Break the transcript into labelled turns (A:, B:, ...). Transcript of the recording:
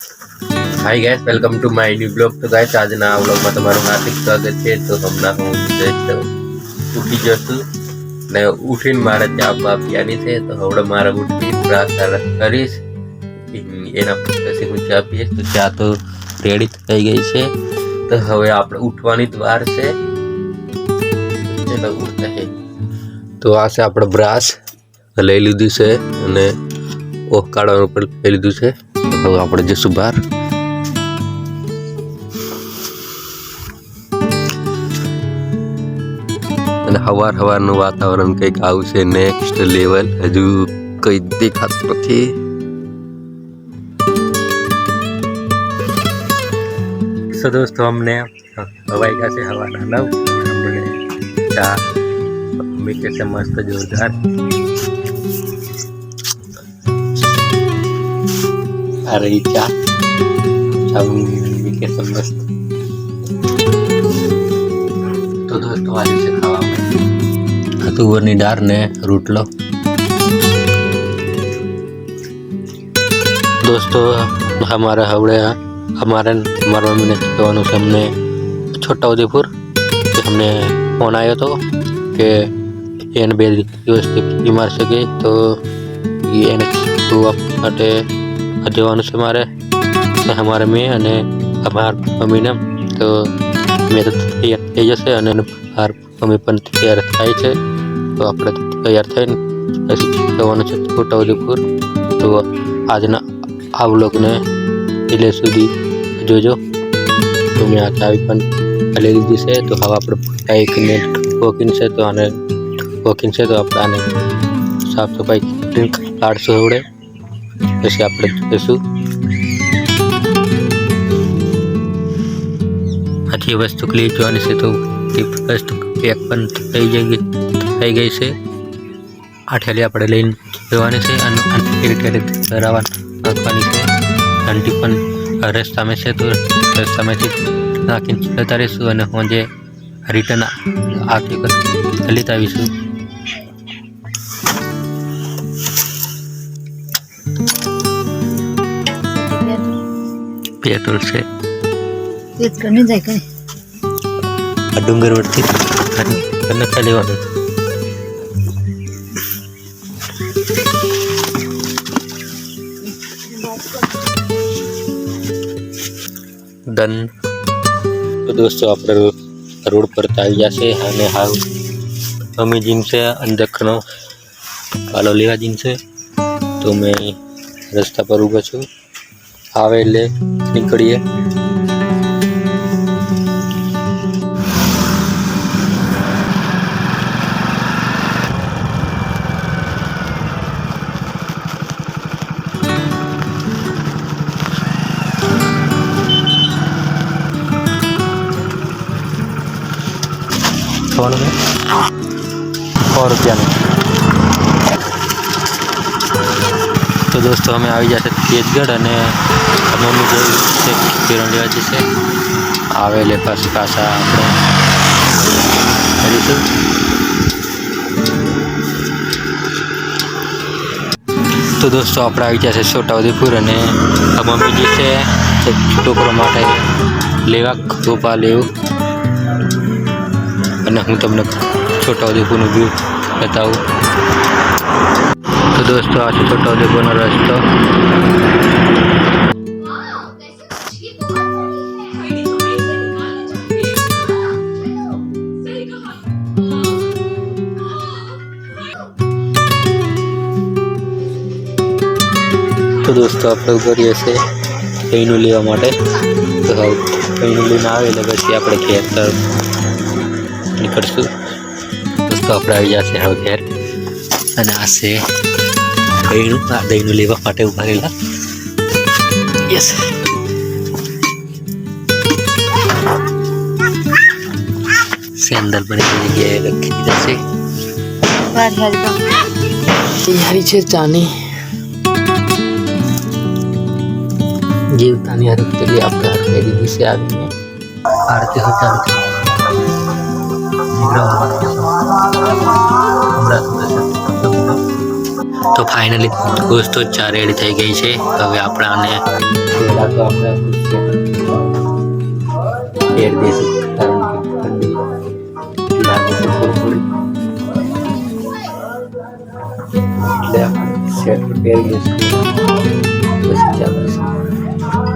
A: Hi guys, welcome to my new blog. तो guys આજના આ વ્લોગમાં તમારું હાર્દિક સ્વાગત છે। તો હમણાં હું જસ્ટ ઉઠી ગયો છું ને ઉઠીને મારે ચા પીવાની છે। તો હવે મારે ઉઠી પ્રાર્થના કરીશ, એના પછી હું ચા પીશ। તો ચા તો રેડી થઈ ગઈ છે। તો હવે આપણે ઉઠવાની જ વાર છે। ચલો ઉઠતા હે। તો આ છે આપણે બ્રાશ લઈ લીધી છે અને ઓહ કાઢવાનું પણ લઈ લીધું છે। તો હવે આપણે જઈશું બહાર। हवार हवार नु वातावरण कई आव से नेक्स्ट लेवल हजू कई देखात નથી। तो दोस्तों हमने हवाई का से हवा ना लव हमने चा मम्मी के से मस्त जोरदार आ रही चा मम्मी के से मस्त। तो दोस्तों आज से खावा में तुअरनी दाળ ने रोटलो। दोस्तों हमारे हमारे मम्मी ने कहવાનું છે हमने छोटा उदयपुर कि हमने फोन आयो तो कि એને 2 દિવસથી બીમાર છે કે તો એને માટે જવાનું છે મારે हमारे में અને અમાર મમ્મીને। તો મેં તો તૈયાર થઈ જશે અને બહાર મમ્મી પણ તૈયાર થાય છે। તો આપણે તૈયાર થઈને પછી જવાનું છે છોટા ઉદેપુર। તો આજના આ વ્લોગને એટલે સુધી જોજો। તો મેં આ ચાવી પણ લઈ લીધી છે। તો હવે આપણે 1 મિનિટ વોકિંગ છે તો આને વોકિંગ છે તો આપણે આને સાફ સફાઈ કાઢશું હવે પછી આપણે જઈશું। अच्छी वस्तु के लिए જોવાની છે તો વસ્તુ પેક પણ થઈ ગઈ છે। આ ઠેલી આપણે લઈને જવાની છે અને ઠેલી નાખવાની છે। ઘંટી પણ રસ્તામાં છે તો રસ્તામાંથી નાખીને જતા રહીશું અને હું જે રિટર્ન આખી લેતા આવીશું। પેટ્રોલ છે
B: करने जाए कहीं
A: डूंगर वरती करने खाली वाले डन। तो दोस्तों આપણે રોડ પર આવી જશે અને હાવ મમ્મી જીન છે અંદરનો કાલો લેવા જીન છે। તો મેં રસ્તા પર ઊભો છું, આવે એટલે નીકળીએ। ₹100 में। तो दोस्तों हमें આવી જશે તેજગઢ અને મમ્મી જે છે કિરણ લેવા જશે આવે એટલે પાછા આપણે કરીશું। તો दोस्तों આપણે આવી જશે છોટા ઉદેપુર અને મમ્મી જે છે છોકરો માટે લેવા ગોપા લેવું અને હું તમને छोटा उदयपुर व्यू बताऊँ। तो दोस्तों आज छोटा उदयपुर रास्ता तो दोस्तों आप लोग કરીએ છે કઈનું લેવા માટે। તો કઈનું લઈને આવે એટલે પછી આપણે ઘેર તરફ નીકળશું। दोस्तों આપણે આવી જશે હવે ઘેર અને આ છે દહીંનું લેવા માટે ઉભા રહેલા। યસ સેન્ડલ પણ એની જગ્યાએ રાખી દીધા છે। તૈયારી છે ચાની જીવતાની હરક के लिए આપણે હરકે દીધી છે આવીને આરતી હોય ચાલુ तो फाइनली दोस्तों चा रेडी थी गई है। हवे આપણે આને તો આપણે આપણું સેટ પહેરી દઈશું કારણ કે ઠંડી લાગે છે થોડી એટલે આપણે સેટ પહેરી દઈશું પછી ચાલે છે